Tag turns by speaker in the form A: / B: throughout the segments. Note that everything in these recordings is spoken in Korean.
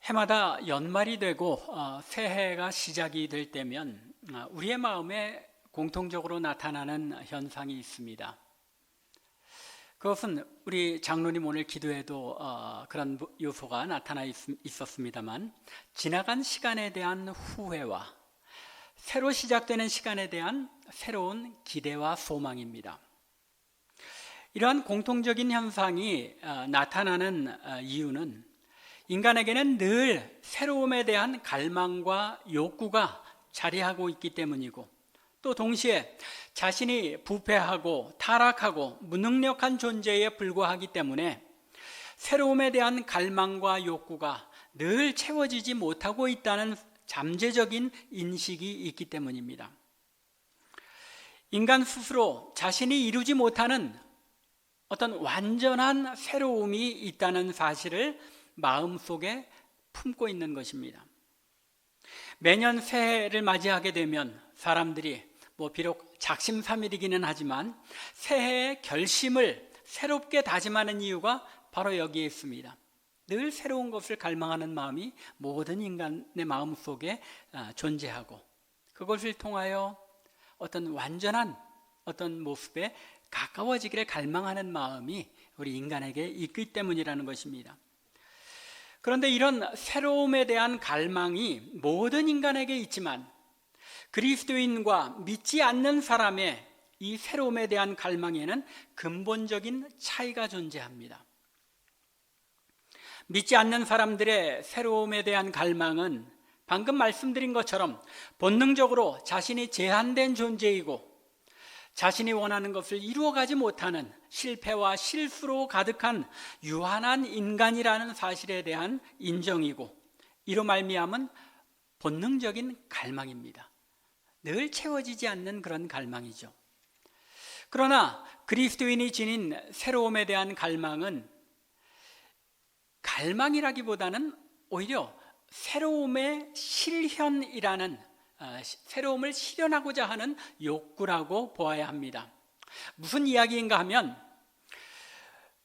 A: 해마다 연말이 되고 새해가 시작이 될 때면 우리의 마음에 공통적으로 나타나는 현상이 있습니다. 그것은 우리 장로님 오늘 기도에도 그런 요소가 나타나 있었습니다만, 지나간 시간에 대한 후회와 새로 시작되는 시간에 대한 새로운 기대와 소망입니다. 이러한 공통적인 현상이 나타나는 이유는 인간에게는 늘 새로움에 대한 갈망과 욕구가 자리하고 있기 때문이고, 또 동시에 자신이 부패하고 타락하고 무능력한 존재에 불과하기 때문에 새로움에 대한 갈망과 욕구가 늘 채워지지 못하고 있다는 잠재적인 인식이 있기 때문입니다. 인간 스스로 자신이 이루지 못하는 어떤 완전한 새로움이 있다는 사실을 마음속에 품고 있는 것입니다. 매년 새해를 맞이하게 되면 사람들이 비록 작심삼일이기는 하지만 새해의 결심을 새롭게 다짐하는 이유가 바로 여기에 있습니다. 늘 새로운 것을 갈망하는 마음이 모든 인간의 마음속에 존재하고, 그것을 통하여 어떤 완전한 어떤 모습에 가까워지기를 갈망하는 마음이 우리 인간에게 있기 때문이라는 것입니다. 그런데 이런 새로움에 대한 갈망이 모든 인간에게 있지만 그리스도인과 믿지 않는 사람의 이 새로움에 대한 갈망에는 근본적인 차이가 존재합니다. 믿지 않는 사람들의 새로움에 대한 갈망은 방금 말씀드린 것처럼 본능적으로 자신이 제한된 존재이고, 자신이 원하는 것을 이루어가지 못하는 실패와 실수로 가득한 유한한 인간이라는 사실에 대한 인정이고, 이로 말미암은 본능적인 갈망입니다. 늘 채워지지 않는 그런 갈망이죠. 그러나 그리스도인이 지닌 새로움에 대한 갈망은 갈망이라기보다는 오히려 새로움의 실현이라는, 새로움을 실현하고자 하는 욕구라고 보아야 합니다. 무슨 이야기인가 하면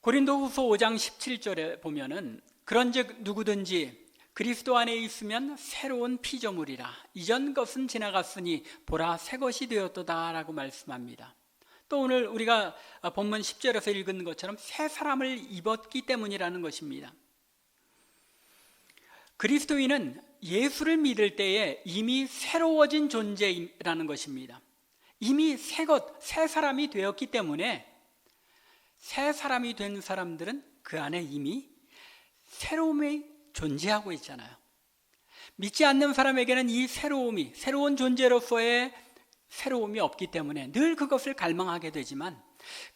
A: 고린도후서 5장 17절에 보면은 그런즉 누구든지 그리스도 안에 있으면 새로운 피조물이라, 이전 것은 지나갔으니 보라 새 것이 되었도다 라고 말씀합니다. 또 오늘 우리가 본문 10절에서 읽은 것처럼 새 사람을 입었기 때문이라는 것입니다. 그리스도인은 예수를 믿을 때에 이미 새로워진 존재라는 것입니다. 이미 새 사람이 되었기 때문에 새 사람이 된 사람들은 그 안에 이미 새로움이 존재하고 있잖아요. 믿지 않는 사람에게는 이 새로운 존재로서의 새로움이 없기 때문에 늘 그것을 갈망하게 되지만,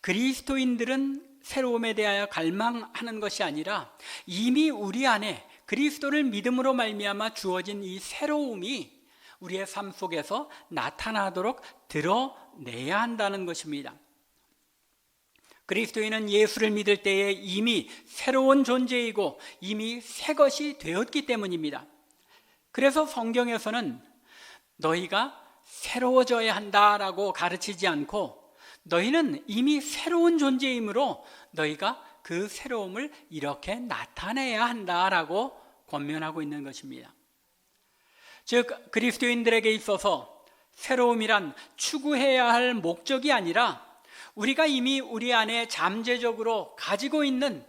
A: 그리스도인들은 새로움에 대하여 갈망하는 것이 아니라 이미 우리 안에 그리스도를 믿음으로 말미암아 주어진 이 새로움이 우리의 삶 속에서 나타나도록 드러내야 한다는 것입니다. 그리스도인은 예수를 믿을 때에 이미 새로운 존재이고 이미 새 것이 되었기 때문입니다. 그래서 성경에서는 너희가 새로워져야 한다라고 가르치지 않고, 너희는 이미 새로운 존재이므로 너희가 그 새로움을 이렇게 나타내야 한다라고 권면하고 있는 것입니다. 즉 그리스도인들에게 있어서 새로움이란 추구해야 할 목적이 아니라 우리가 이미 우리 안에 잠재적으로 가지고 있는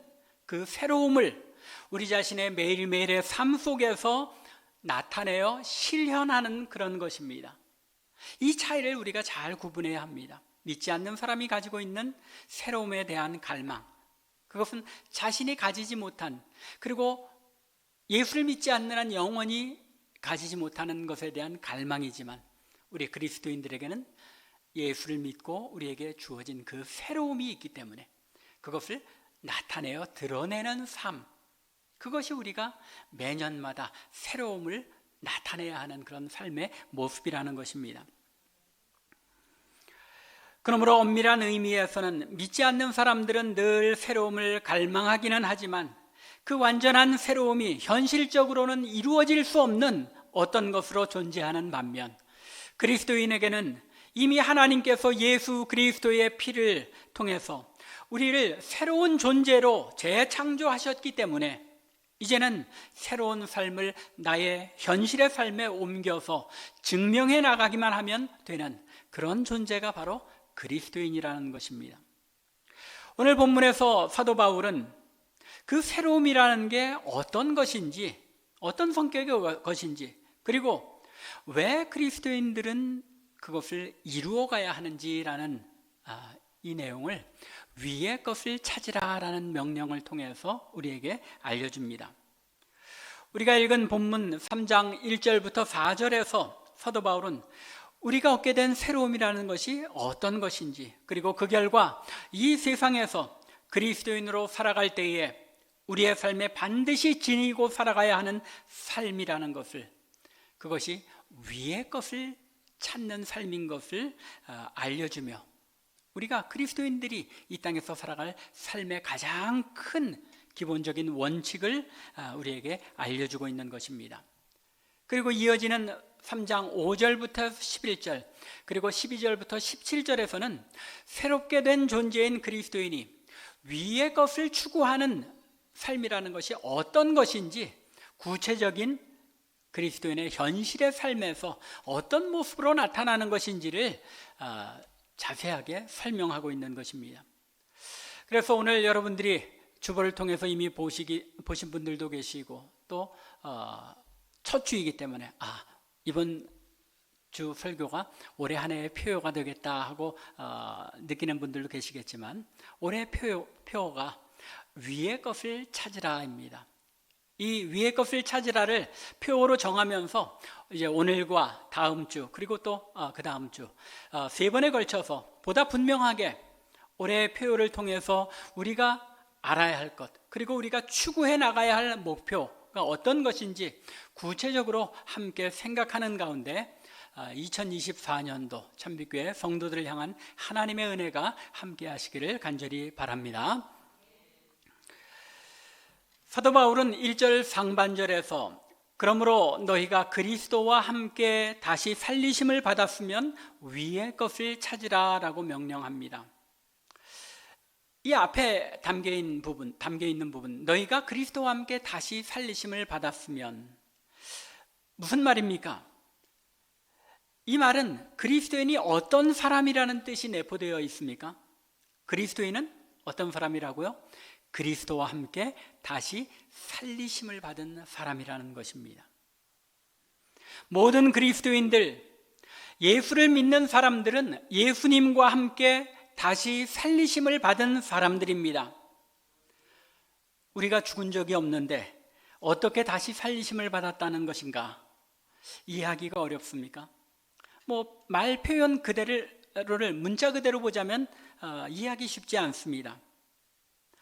A: 그 새로움을 우리 자신의 매일매일의 삶 속에서 나타내어 실현하는 그런 것입니다. 이 차이를 우리가 잘 구분해야 합니다. 믿지 않는 사람이 가지고 있는 새로움에 대한 갈망, 그것은 자신이 가지지 못한, 그리고 예수를 믿지 않는 한 영원히 가지지 못하는 것에 대한 갈망이지만, 우리 그리스도인들에게는 예수를 믿고 우리에게 주어진 그 새로움이 있기 때문에 그것을 나타내어 드러내는 삶, 그것이 우리가 매년마다 새로움을 나타내야 하는 그런 삶의 모습이라는 것입니다. 그러므로 엄밀한 의미에서는 믿지 않는 사람들은 늘 새로움을 갈망하기는 하지만 그 완전한 새로움이 현실적으로는 이루어질 수 없는 어떤 것으로 존재하는 반면, 그리스도인에게는 이미 하나님께서 예수 그리스도의 피를 통해서 우리를 새로운 존재로 재창조하셨기 때문에 이제는 새로운 삶을 나의 현실의 삶에 옮겨서 증명해 나가기만 하면 되는 그런 존재가 바로 그리스도인이라는 것입니다. 오늘 본문에서 사도 바울은 그 새로움이라는 게 어떤 것인지, 어떤 성격의 것인지, 그리고 왜 그리스도인들은 그것을 이루어가야 하는지라는 이 내용을 위의 것을 찾으라라는 명령을 통해서 우리에게 알려줍니다. 우리가 읽은 본문 3장 1절부터 4절에서 사도 바울은 우리가 얻게 된 새로움이라는 것이 어떤 것인지, 그리고 그 결과 이 세상에서 그리스도인으로 살아갈 때에 우리의 삶에 반드시 지니고 살아가야 하는 삶이라는 것을, 그것이 위의 것을 찾는 삶인 것을 알려주며 우리가 그리스도인들이 이 땅에서 살아갈 삶의 가장 큰 기본적인 원칙을 우리에게 알려주고 있는 것입니다. 그리고 이어지는 3장 5절부터 11절, 그리고 12절부터 17절에서는 새롭게 된 존재인 그리스도인이 위의 것을 추구하는 삶이라는 것이 어떤 것인지, 구체적인 그리스도인의 현실의 삶에서 어떤 모습으로 나타나는 것인지를 자세하게 설명하고 있는 것입니다. 그래서 오늘 여러분들이 주보를 통해서 이미 보신 분들도 계시고, 또 첫 주이기 때문에 이번 주 설교가 올해 한 해의 표어가 되겠다 하고 느끼는 분들도 계시겠지만, 올해 표어가 위의 것을 찾으라입니다. 이 위의 것을 찾으라를 표어로 정하면서 이제 오늘과 다음 주, 그리고 또 그 다음 주 세 번에 걸쳐서 보다 분명하게 올해의 표어를 통해서 우리가 알아야 할 것, 그리고 우리가 추구해 나가야 할 목표가 어떤 것인지 구체적으로 함께 생각하는 가운데 2024년도 참빛교회 성도들을 향한 하나님의 은혜가 함께 하시기를 간절히 바랍니다. 사도 바울은 1절 상반절에서 그러므로 너희가 그리스도와 함께 다시 살리심을 받았으면 위의 것을 찾으라 라고 명령합니다. 이 앞에 담겨 있는 부분, 너희가 그리스도와 함께 다시 살리심을 받았으면 무슨 말입니까? 이 말은 그리스도인이 어떤 사람이라는 뜻이 내포되어 있습니까? 그리스도인은 어떤 사람이라고요? 그리스도와 함께 다시 살리심을 받은 사람이라는 것입니다. 모든 그리스도인들, 예수를 믿는 사람들은 예수님과 함께 다시 살리심을 받은 사람들입니다. 우리가 죽은 적이 없는데 어떻게 다시 살리심을 받았다는 것인가? 이해하기가 어렵습니까? 말 표현 그대로를 문자 그대로 보자면 이해하기 쉽지 않습니다.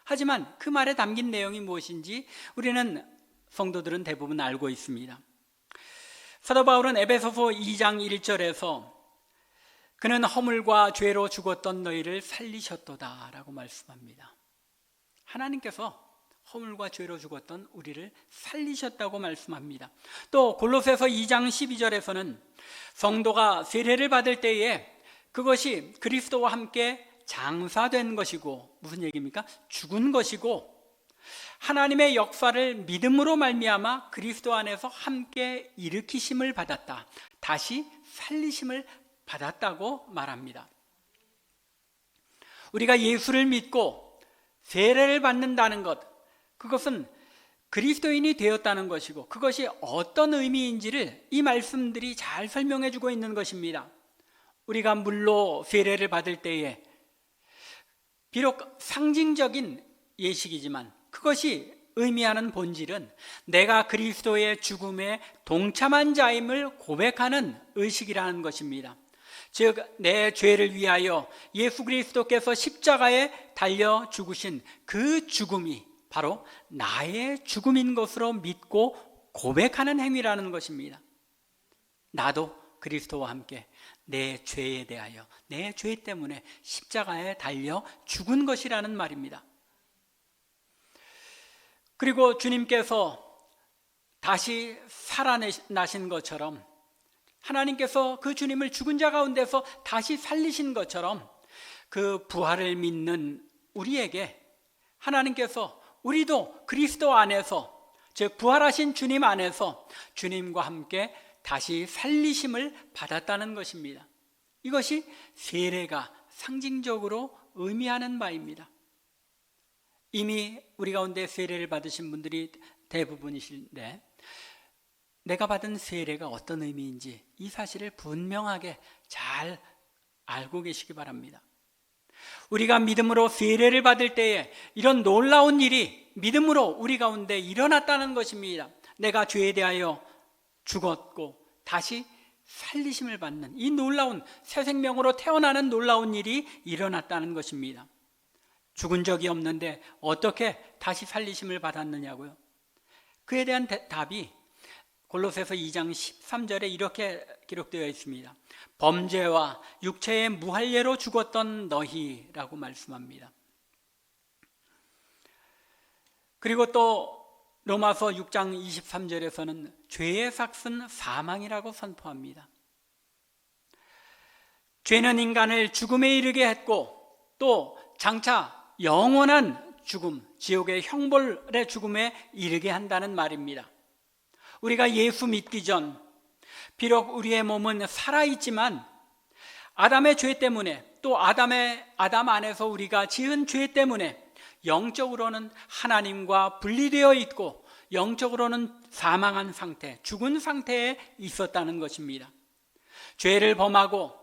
A: 하지만 그 말에 담긴 내용이 무엇인지 우리는 성도들은 대부분 알고 있습니다. 사도 바울은 에베소서 2장 1절에서 그는 허물과 죄로 죽었던 너희를 살리셨도다 라고 말씀합니다. 하나님께서 허물과 죄로 죽었던 우리를 살리셨다고 말씀합니다. 또 골로새서 2장 12절에서는 성도가 세례를 받을 때에 그것이 그리스도와 함께 장사된 것이고, 무슨 얘기입니까? 죽은 것이고, 하나님의 역사를 믿음으로 말미암아 그리스도 안에서 함께 일으키심을 받았다, 다시 살리심을 받았다고 말합니다. 우리가 예수를 믿고 세례를 받는다는 것, 그것은 그리스도인이 되었다는 것이고, 그것이 어떤 의미인지를 이 말씀들이 잘 설명해 주고 있는 것입니다. 우리가 물로 세례를 받을 때에 비록 상징적인 예식이지만 그것이 의미하는 본질은 내가 그리스도의 죽음에 동참한 자임을 고백하는 의식이라는 것입니다. 즉, 내 죄를 위하여 예수 그리스도께서 십자가에 달려 죽으신 그 죽음이 바로 나의 죽음인 것으로 믿고 고백하는 행위라는 것입니다. 나도 그리스도와 함께 내 죄에 대하여, 내 죄 때문에 십자가에 달려 죽은 것이라는 말입니다. 그리고 주님께서 다시 살아나신 것처럼, 하나님께서 그 주님을 죽은 자 가운데서 다시 살리신 것처럼, 그 부활을 믿는 우리에게 하나님께서 우리도 그리스도 안에서 즉 부활하신 주님 안에서 주님과 함께 다시 살리심을 받았다는 것입니다. 이것이 세례가 상징적으로 의미하는 바입니다. 이미 우리 가운데 세례를 받으신 분들이 대부분이신데 내가 받은 세례가 어떤 의미인지 이 사실을 분명하게 잘 알고 계시기 바랍니다. 우리가 믿음으로 세례를 받을 때에 이런 놀라운 일이 믿음으로 우리 가운데 일어났다는 것입니다. 내가 죄에 대하여 죽었고 다시 살리심을 받는 이 놀라운 새 생명으로 태어나는 놀라운 일이 일어났다는 것입니다. 죽은 적이 없는데 어떻게 다시 살리심을 받았느냐고요? 그에 대한 답이 골로새서 2장 13절에 이렇게 기록되어 있습니다. 범죄와 육체의 무할례로 죽었던 너희라고 말씀합니다. 그리고 또 로마서 6장 23절에서는 죄의 삭은 사망이라고 선포합니다. 죄는 인간을 죽음에 이르게 했고 또 장차 영원한 죽음, 지옥의 형벌의 죽음에 이르게 한다는 말입니다. 우리가 예수 믿기 전 비록 우리의 몸은 살아있지만 아담의 죄 때문에 또 아담 안에서 우리가 지은 죄 때문에 영적으로는 하나님과 분리되어 있고 영적으로는 사망한 상태, 죽은 상태에 있었다는 것입니다. 죄를 범하고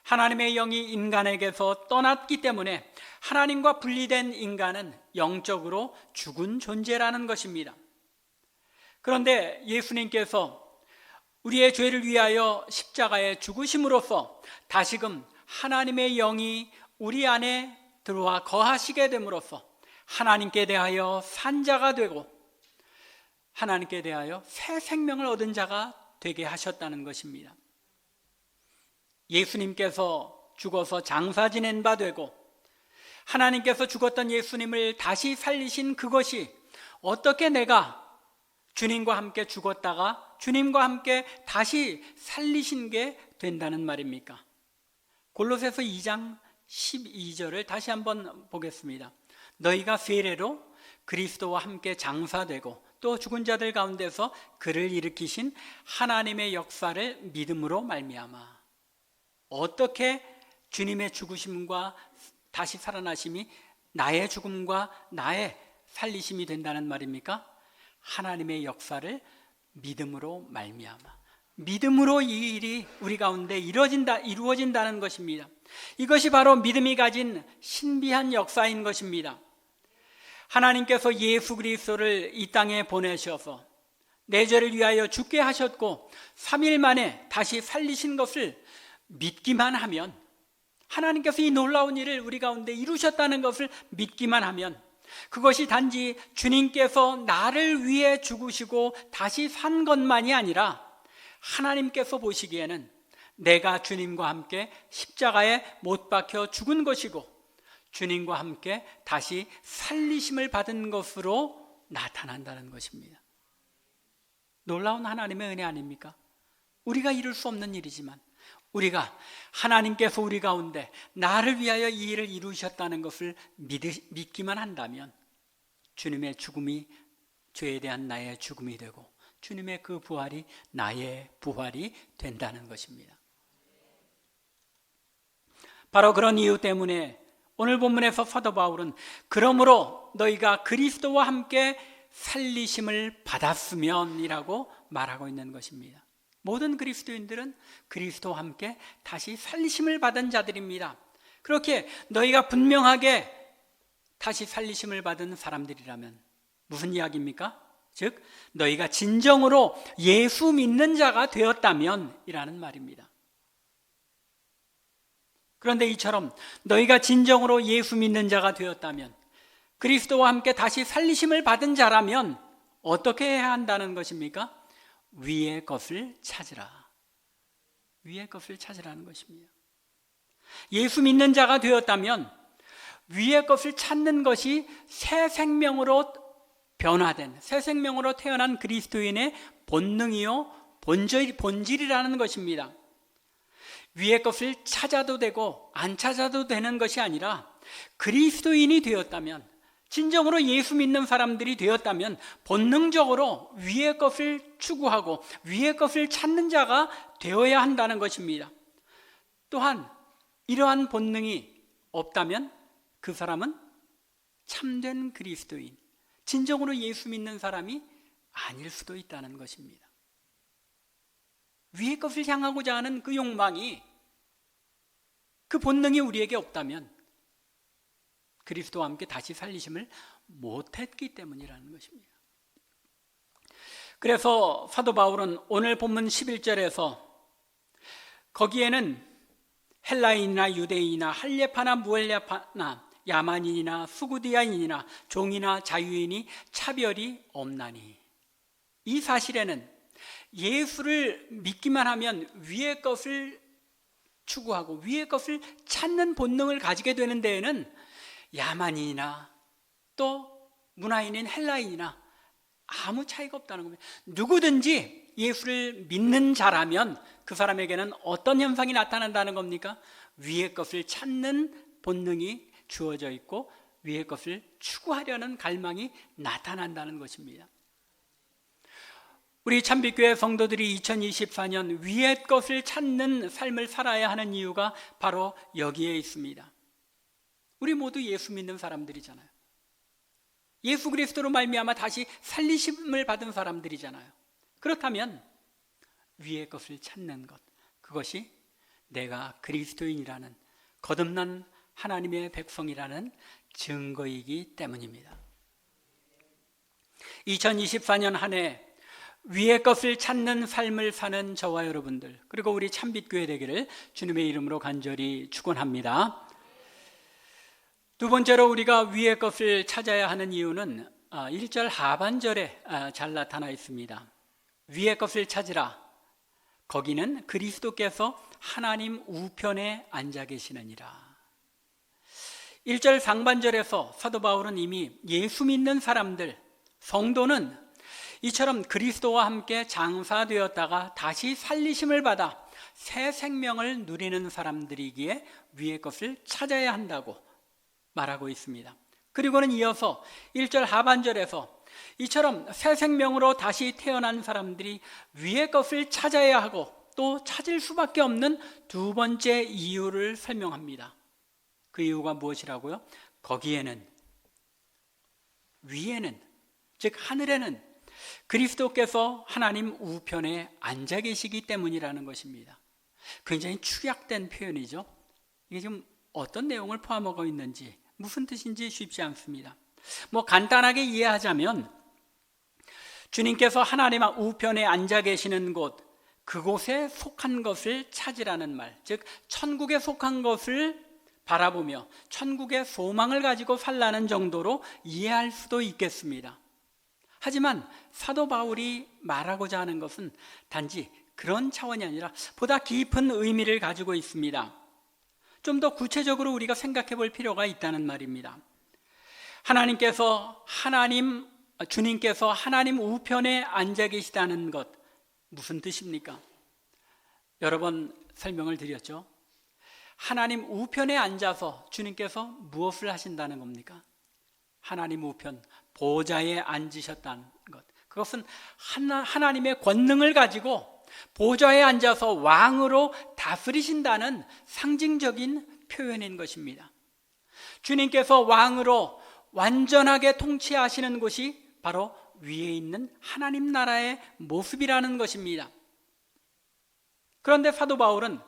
A: 하나님의 영이 인간에게서 떠났기 때문에 하나님과 분리된 인간은 영적으로 죽은 존재라는 것입니다. 그런데 예수님께서 우리의 죄를 위하여 십자가에 죽으심으로써 다시금 하나님의 영이 우리 안에 들어와 거하시게 됨으로써 하나님께 대하여 산 자가 되고 하나님께 대하여 새 생명을 얻은 자가 되게 하셨다는 것입니다. 예수님께서 죽어서 장사 지낸 바 되고 하나님께서 죽었던 예수님을 다시 살리신 그것이 어떻게 내가 주님과 함께 죽었다가 주님과 함께 다시 살리신 게 된다는 말입니까? 골로새서 2장 12절을 다시 한번 보겠습니다. 너희가 세례로 그리스도와 함께 장사되고 또 죽은 자들 가운데서 그를 일으키신 하나님의 역사를 믿음으로 말미암아. 어떻게 주님의 죽으심과 다시 살아나심이 나의 죽음과 나의 살리심이 된다는 말입니까? 하나님의 역사를 믿음으로 말미암아. 믿음으로 이 일이 우리 가운데 이루어진다는 것입니다. 이것이 바로 믿음이 가진 신비한 역사인 것입니다. 하나님께서 예수 그리스도를 이 땅에 보내셔서 내 죄를 위하여 죽게 하셨고 3일 만에 다시 살리신 것을 믿기만 하면, 하나님께서 이 놀라운 일을 우리 가운데 이루셨다는 것을 믿기만 하면, 그것이 단지 주님께서 나를 위해 죽으시고 다시 산 것만이 아니라 하나님께서 보시기에는 내가 주님과 함께 십자가에 못 박혀 죽은 것이고 주님과 함께 다시 살리심을 받은 것으로 나타난다는 것입니다. 놀라운 하나님의 은혜 아닙니까? 우리가 이룰 수 없는 일이지만 우리가 하나님께서 우리 가운데 나를 위하여 이 일을 이루셨다는 것을 믿기만 한다면 주님의 죽음이 죄에 대한 나의 죽음이 되고 주님의 그 부활이 나의 부활이 된다는 것입니다. 바로 그런 이유 때문에 오늘 본문에서 사도 바울은 그러므로 너희가 그리스도와 함께 살리심을 받았으면 이라고 말하고 있는 것입니다. 모든 그리스도인들은 그리스도와 함께 다시 살리심을 받은 자들입니다. 그렇게 너희가 분명하게 다시 살리심을 받은 사람들이라면 무슨 이야기입니까? 즉 너희가 진정으로 예수 믿는 자가 되었다면 이라는 말입니다. 그런데 이처럼 너희가 진정으로 예수 믿는 자가 되었다면, 그리스도와 함께 다시 살리심을 받은 자라면 어떻게 해야 한다는 것입니까? 위의 것을 찾으라. 위의 것을 찾으라는 것입니다. 예수 믿는 자가 되었다면 위의 것을 찾는 것이 새 생명으로 변화된, 새 생명으로 태어난 그리스도인의 본능이요 본질이라는 것입니다. 위의 것을 찾아도 되고 안 찾아도 되는 것이 아니라 그리스도인이 되었다면 진정으로 예수 믿는 사람들이 되었다면 본능적으로 위의 것을 추구하고 위의 것을 찾는 자가 되어야 한다는 것입니다. 또한 이러한 본능이 없다면 그 사람은 참된 그리스도인, 진정으로 예수 믿는 사람이 아닐 수도 있다는 것입니다. 위의 것을 향하고자 하는 그 욕망이, 그 본능이 우리에게 없다면 그리스도와 함께 다시 살리심을 못했기 때문이라는 것입니다. 그래서 사도 바울은 오늘 본문 11절에서 거기에는 헬라인이나 유대인이나 할례파나 무할례파나 야만인이나 수구디아인이나 종이나 자유인이 차별이 없나니, 이 사실에는 예수를 믿기만 하면 위의 것을 추구하고 위의 것을 찾는 본능을 가지게 되는 데에는 야만인이나 또 문화인인 헬라인이나 아무 차이가 없다는 겁니다. 누구든지 예수를 믿는 자라면 그 사람에게는 어떤 현상이 나타난다는 겁니까? 위의 것을 찾는 본능이 주어져 있고 위의 것을 추구하려는 갈망이 나타난다는 것입니다. 우리 참빛교회 성도들이 2024년 위의 것을 찾는 삶을 살아야 하는 이유가 바로 여기에 있습니다. 우리 모두 예수 믿는 사람들이잖아요. 예수 그리스도로 말미암아 다시 살리심을 받은 사람들이잖아요. 그렇다면 위의 것을 찾는 것, 그것이 내가 그리스도인이라는, 거듭난 하나님의 백성이라는 증거이기 때문입니다. 2024년 한 해 위의 것을 찾는 삶을 사는 저와 여러분들, 그리고 우리 참빛교회 되기를 주님의 이름으로 간절히 축원합니다. 두 번째로 우리가 위의 것을 찾아야 하는 이유는 1절 하반절에 잘 나타나 있습니다. 위의 것을 찾으라. 거기는 그리스도께서 하나님 우편에 앉아 계시느니라. 1절 상반절에서 사도 바울은 이미 예수 믿는 사람들, 성도는 이처럼 그리스도와 함께 장사되었다가 다시 살리심을 받아 새 생명을 누리는 사람들이기에 위의 것을 찾아야 한다고 말하고 있습니다. 그리고는 이어서 1절 하반절에서 이처럼 새 생명으로 다시 태어난 사람들이 위의 것을 찾아야 하고 또 찾을 수밖에 없는 두 번째 이유를 설명합니다. 그 이유가 무엇이라고요? 거기에는, 위에는, 즉 하늘에는 그리스도께서 하나님 우편에 앉아 계시기 때문이라는 것입니다. 굉장히 축약된 표현이죠. 이게 지금 어떤 내용을 포함하고 있는지, 무슨 뜻인지 쉽지 않습니다. 간단하게 이해하자면 주님께서 하나님 우편에 앉아 계시는 곳, 그곳에 속한 것을 찾으라는 말, 즉 천국에 속한 것을 바라보며 천국의 소망을 가지고 살라는 정도로 이해할 수도 있겠습니다. 하지만 사도 바울이 말하고자 하는 것은 단지 그런 차원이 아니라 보다 깊은 의미를 가지고 있습니다. 좀 더 구체적으로 우리가 생각해 볼 필요가 있다는 말입니다. 주님께서 하나님 우편에 앉아 계시다는 것, 무슨 뜻입니까? 여러 번 설명을 드렸죠. 하나님 우편에 앉아서 주님께서 무엇을 하신다는 겁니까? 하나님 우편, 보좌에 앉으셨다는 것, 그것은 하나님의 권능을 가지고 보좌에 앉아서 왕으로 다스리신다는 상징적인 표현인 것입니다. 주님께서 왕으로 완전하게 통치하시는 곳이 바로 위에 있는 하나님 나라의 모습이라는 것입니다. 그런데 사도 바울은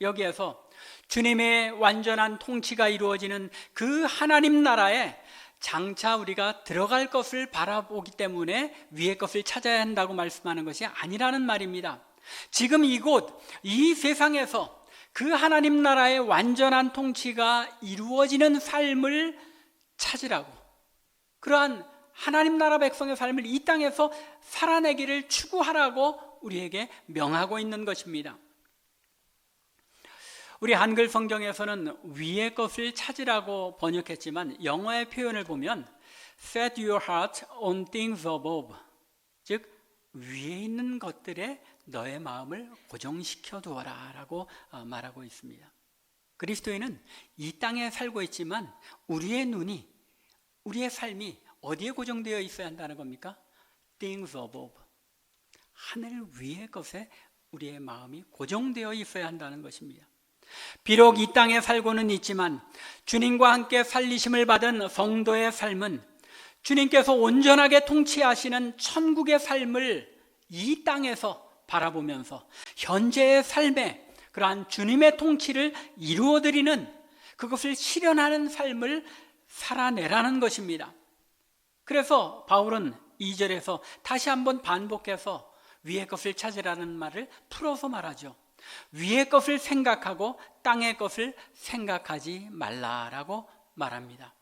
A: 여기에서 주님의 완전한 통치가 이루어지는 그 하나님 나라에 장차 우리가 들어갈 것을 바라보기 때문에 위의 것을 찾아야 한다고 말씀하는 것이 아니라는 말입니다. 지금 이곳, 이 세상에서 그 하나님 나라의 완전한 통치가 이루어지는 삶을 찾으라고, 그러한 하나님 나라 백성의 삶을 이 땅에서 살아내기를 추구하라고 우리에게 명하고 있는 것입니다. 우리 한글 성경에서는 위의 것을 찾으라고 번역했지만 영어의 표현을 보면 Set your heart on things above, 즉 위에 있는 것들에 너의 마음을 고정시켜 두어라 라고 말하고 있습니다. 그리스도인은 이 땅에 살고 있지만 우리의 눈이, 우리의 삶이 어디에 고정되어 있어야 한다는 겁니까? Things above. 하늘 위의 것에 우리의 마음이 고정되어 있어야 한다는 것입니다. 비록 이 땅에 살고는 있지만 주님과 함께 살리심을 받은 성도의 삶은 주님께서 온전하게 통치하시는 천국의 삶을 이 땅에서 바라보면서 현재의 삶에 그러한 주님의 통치를 이루어드리는, 그것을 실현하는 삶을 살아내라는 것입니다. 그래서 바울은 2절에서 다시 한번 반복해서 위의 것을 찾으라는 말을 풀어서 말하죠. 위의 것을 생각하고 땅의 것을 생각하지 말라라고 말합니다.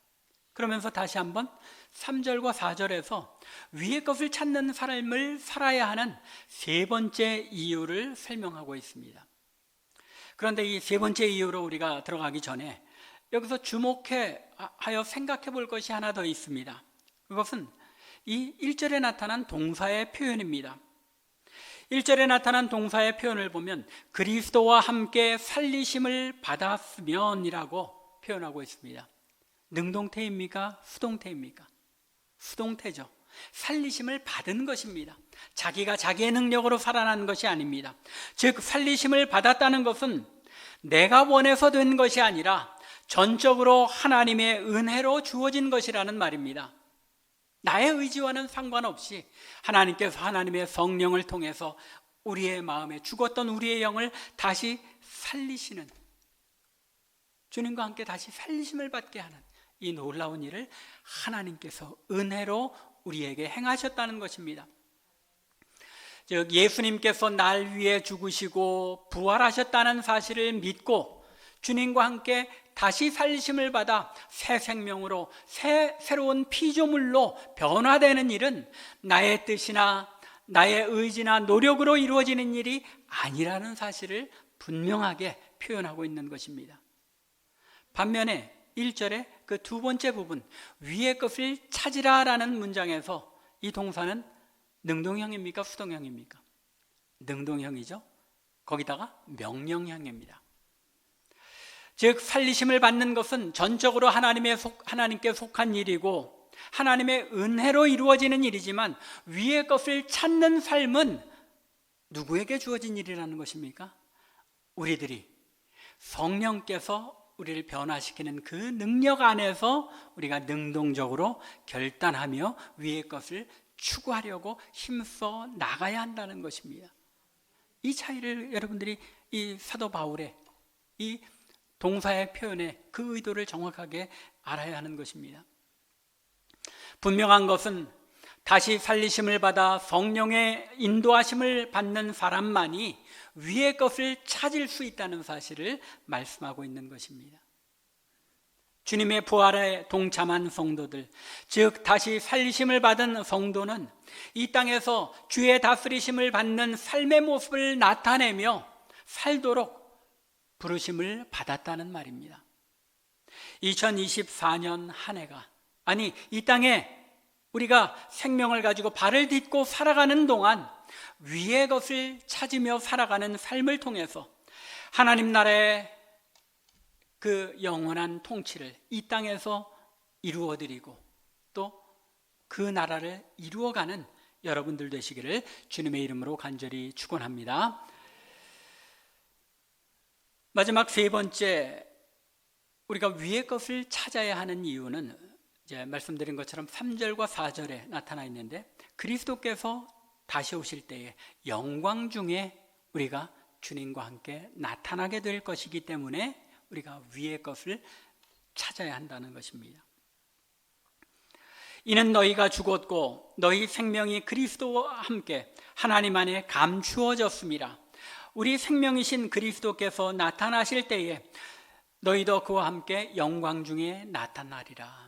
A: 그러면서 다시 한번 3절과 4절에서 위의 것을 찾는 삶을 살아야 하는 세 번째 이유를 설명하고 있습니다. 그런데 이 세 번째 이유로 우리가 들어가기 전에 여기서 주목하여 생각해 볼 것이 하나 더 있습니다. 그것은 이 1절에 나타난 동사의 표현입니다. 1절에 나타난 동사의 표현을 보면 그리스도와 함께 살리심을 받았으면 이라고 표현하고 있습니다. 능동태입니까? 수동태입니까? 수동태죠. 살리심을 받은 것입니다. 자기가 자기의 능력으로 살아난 것이 아닙니다. 즉 살리심을 받았다는 것은 내가 원해서 된 것이 아니라 전적으로 하나님의 은혜로 주어진 것이라는 말입니다. 나의 의지와는 상관없이 하나님께서 하나님의 성령을 통해서 우리의 마음에 죽었던 우리의 영을 다시 살리시는, 주님과 함께 다시 살리심을 받게 하는 이 놀라운 일을 하나님께서 은혜로 우리에게 행하셨다는 것입니다. 즉 예수님께서 날 위해 죽으시고 부활하셨다는 사실을 믿고 주님과 함께 다시 살리심을 받아 새 생명으로 새로운 피조물로 변화되는 일은 나의 뜻이나 나의 의지나 노력으로 이루어지는 일이 아니라는 사실을 분명하게 표현하고 있는 것입니다. 반면에 1절의 그 두 번째 부분 위의 것을 찾으라라는 문장에서 이 동사는 능동형입니까? 수동형입니까? 능동형이죠. 거기다가 명령형입니다. 즉 살리심을 받는 것은 전적으로 하나님께 속한 일이고 하나님의 은혜로 이루어지는 일이지만 위의 것을 찾는 삶은 누구에게 주어진 일이라는 것입니까? 우리들이 성령께서 우리를 변화시키는 그 능력 안에서 우리가 능동적으로 결단하며 위의 것을 추구하려고 힘써 나가야 한다는 것입니다. 이 차이를 여러분들이 이 사도 바울의 이 동사의 표현에 그 의도를 정확하게 알아야 하는 것입니다. 분명한 것은 다시 살리심을 받아 성령의 인도하심을 받는 사람만이 위의 것을 찾을 수 있다는 사실을 말씀하고 있는 것입니다. 주님의 부활에 동참한 성도들, 즉 다시 살리심을 받은 성도는 이 땅에서 주의 다스리심을 받는 삶의 모습을 나타내며 살도록 부르심을 받았다는 말입니다. 2024년 한 해가, 아니 이 땅에 우리가 생명을 가지고 발을 딛고 살아가는 동안 위의 것을 찾으며 살아가는 삶을 통해서 하나님 나라의 그 영원한 통치를 이 땅에서 이루어드리고 또 그 나라를 이루어가는 여러분들 되시기를 주님의 이름으로 간절히 축원합니다. 마지막 세 번째, 우리가 위의 것을 찾아야 하는 이유는 이제 말씀드린 것처럼 3절과 4절에 나타나 있는데 그리스도께서 다시 오실 때에 영광 중에 우리가 주님과 함께 나타나게 될 것이기 때문에 우리가 위의 것을 찾아야 한다는 것입니다. 이는 너희가 죽었고 너희 생명이 그리스도와 함께 하나님 안에 감추어졌습니다. 우리 생명이신 그리스도께서 나타나실 때에 너희도 그와 함께 영광 중에 나타나리라.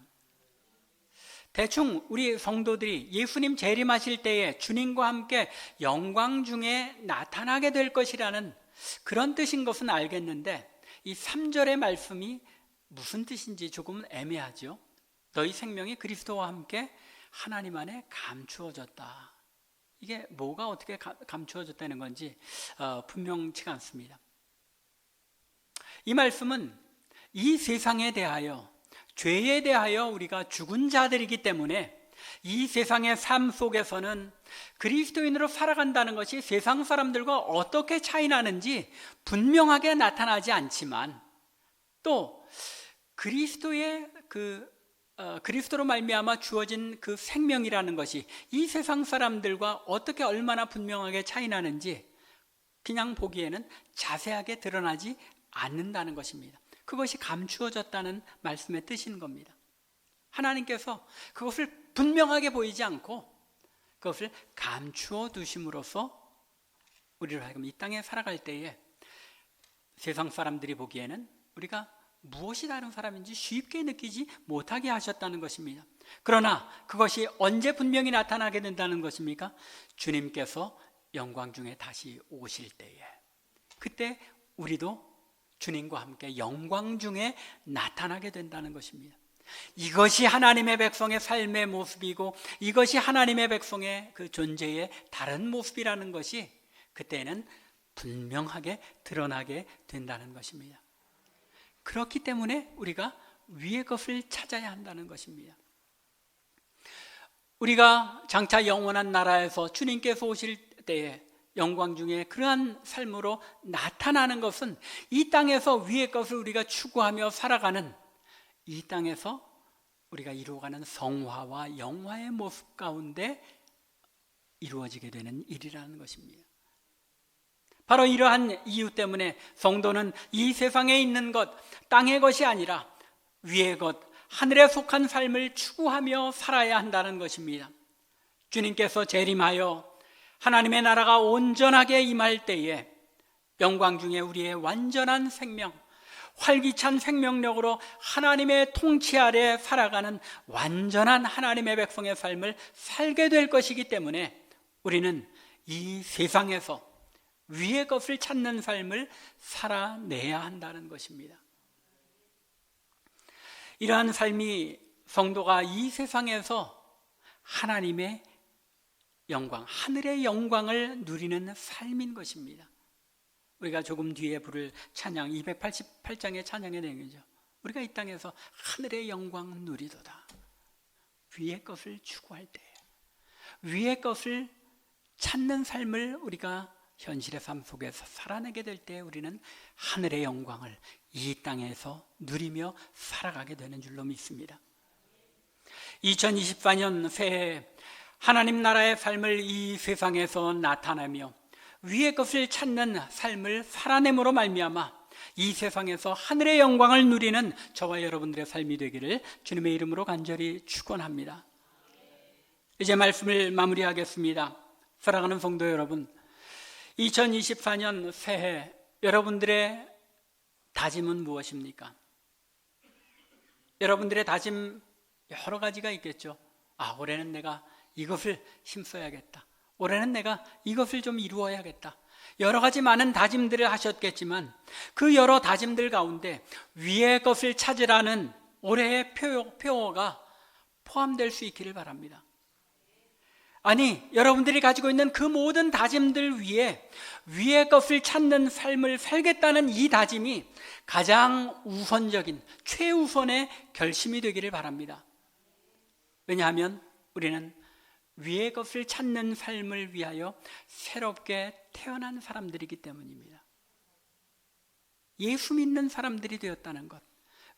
A: 대충 우리 성도들이 예수님 재림하실 때에 주님과 함께 영광 중에 나타나게 될 것이라는 그런 뜻인 것은 알겠는데 이 3절의 말씀이 무슨 뜻인지 조금 애매하죠. 너희 생명이 그리스도와 함께 하나님 안에 감추어졌다. 이게 뭐가 어떻게 감추어졌다는 건지 분명치가 않습니다. 이 말씀은 이 세상에 대하여 죄에 대하여 우리가 죽은 자들이기 때문에 이 세상의 삶 속에서는 그리스도인으로 살아간다는 것이 세상 사람들과 어떻게 차이 나는지 분명하게 나타나지 않지만, 또 그리스도의 그리스도로 말미암아 주어진 그 생명이라는 것이 이 세상 사람들과 어떻게 얼마나 분명하게 차이 나는지 그냥 보기에는 자세하게 드러나지 않는다는 것입니다. 그것이 감추어졌다는 말씀의 뜻인 겁니다. 하나님께서 그것을 분명하게 보이지 않고 그것을 감추어 두심으로써 우리로 하여금 이 땅에 살아갈 때에 세상 사람들이 보기에는 우리가 무엇이 다른 사람인지 쉽게 느끼지 못하게 하셨다는 것입니다. 그러나 그것이 언제 분명히 나타나게 된다는 것입니까? 주님께서 영광 중에 다시 오실 때에, 그때 우리도 주님과 함께 영광 중에 나타나게 된다는 것입니다. 이것이 하나님의 백성의 삶의 모습이고 이것이 하나님의 백성의 그 존재의 다른 모습이라는 것이 그때는 분명하게 드러나게 된다는 것입니다. 그렇기 때문에 우리가 위의 것을 찾아야 한다는 것입니다. 우리가 장차 영원한 나라에서 주님께서 오실 때에 영광 중에 그러한 삶으로 나타나는 것은 이 땅에서 위의 것을 우리가 추구하며 살아가는, 이 땅에서 우리가 이루어가는 성화와 영화의 모습 가운데 이루어지게 되는 일이라는 것입니다. 바로 이러한 이유 때문에 성도는 이 세상에 있는 것, 땅의 것이 아니라 위의 것, 하늘에 속한 삶을 추구하며 살아야 한다는 것입니다. 주님께서 재림하여 하나님의 나라가 온전하게 임할 때에 영광 중에 우리의 완전한 생명, 활기찬 생명력으로 하나님의 통치 아래 살아가는 완전한 하나님의 백성의 삶을 살게 될 것이기 때문에 우리는 이 세상에서 위의 것을 찾는 삶을 살아내야 한다는 것입니다. 이러한 삶이 성도가 이 세상에서 하나님의 영광, 하늘의 영광을 누리는 삶인 것입니다. 우리가 조금 뒤에 부를 찬양 288장의 찬양의 내용이죠. 우리가 이 땅에서 하늘의 영광 누리도다. 위의 것을 추구할 때, 위의 것을 찾는 삶을 우리가 현실의 삶 속에서 살아내게 될 때 우리는 하늘의 영광을 이 땅에서 누리며 살아가게 되는 줄로 믿습니다. 2024년 새해 하나님 나라의 삶을 이 세상에서 나타내며 위의 것을 찾는 삶을 살아냄으로 말미암아 이 세상에서 하늘의 영광을 누리는 저와 여러분들의 삶이 되기를 주님의 이름으로 간절히 축원합니다. 이제 말씀을 마무리하겠습니다. 사랑하는 성도 여러분, 2024년 새해 여러분들의 다짐은 무엇입니까? 여러분들의 다짐 여러 가지가 있겠죠. 올해는 내가 이것을 힘써야겠다. 올해는 내가 이것을 좀 이루어야겠다. 여러 가지 많은 다짐들을 하셨겠지만 그 여러 다짐들 가운데 위의 것을 찾으라는 올해의 표어가 포함될 수 있기를 바랍니다. 아니, 여러분들이 가지고 있는 그 모든 다짐들 위에 위의 것을 찾는 삶을 살겠다는 이 다짐이 가장 우선적인 최우선의 결심이 되기를 바랍니다. 왜냐하면 우리는 위의 것을 찾는 삶을 위하여 새롭게 태어난 사람들이기 때문입니다. 예수 믿는 사람들이 되었다는 것,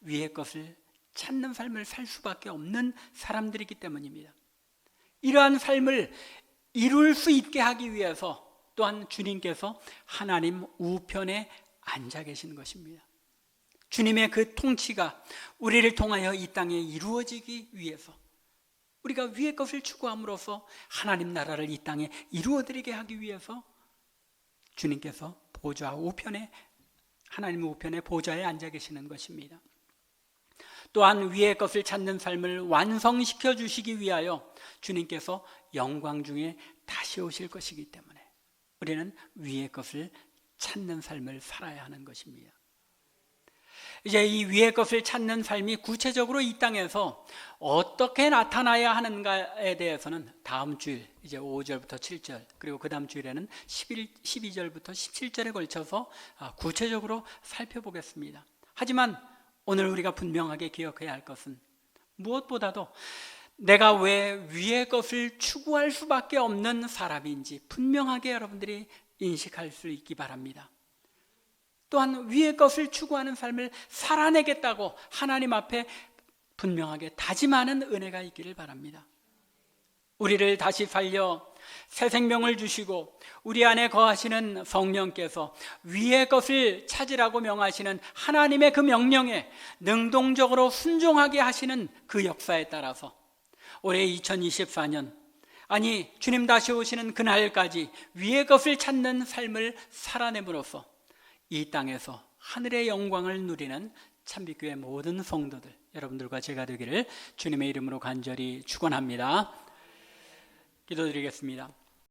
A: 위의 것을 찾는 삶을 살 수밖에 없는 사람들이기 때문입니다. 이러한 삶을 이룰 수 있게 하기 위해서 또한 주님께서 하나님 우편에 앉아 계신 것입니다. 주님의 그 통치가 우리를 통하여 이 땅에 이루어지기 위해서 우리가 위의 것을 추구함으로써 하나님 나라를 이 땅에 이루어드리게 하기 위해서 주님께서 보좌 우편에, 하나님 우편의 보좌에 앉아 계시는 것입니다. 또한 위의 것을 찾는 삶을 완성시켜 주시기 위하여 주님께서 영광 중에 다시 오실 것이기 때문에 우리는 위의 것을 찾는 삶을 살아야 하는 것입니다. 이제 이 위의 것을 찾는 삶이 구체적으로 이 땅에서 어떻게 나타나야 하는가에 대해서는 다음 주일 이제 5절부터 7절 그리고 그 다음 주일에는 12절부터 17절에 걸쳐서 구체적으로 살펴보겠습니다. 하지만 오늘 우리가 분명하게 기억해야 할 것은 무엇보다도 내가 왜 위의 것을 추구할 수밖에 없는 사람인지 분명하게 여러분들이 인식할 수 있기 바랍니다. 또한 위의 것을 추구하는 삶을 살아내겠다고 하나님 앞에 분명하게 다짐하는 은혜가 있기를 바랍니다. 우리를 다시 살려 새 생명을 주시고 우리 안에 거하시는 성령께서 위의 것을 찾으라고 명하시는 하나님의 그 명령에 능동적으로 순종하게 하시는 그 역사에 따라서 올해 2024년, 아니 주님 다시 오시는 그날까지 위의 것을 찾는 삶을 살아냄으로써 이 땅에서 하늘의 영광을 누리는 참빛교회 모든 성도들, 여러분들과 제가 되기를 주님의 이름으로 간절히 축원합니다. 기도드리겠습니다.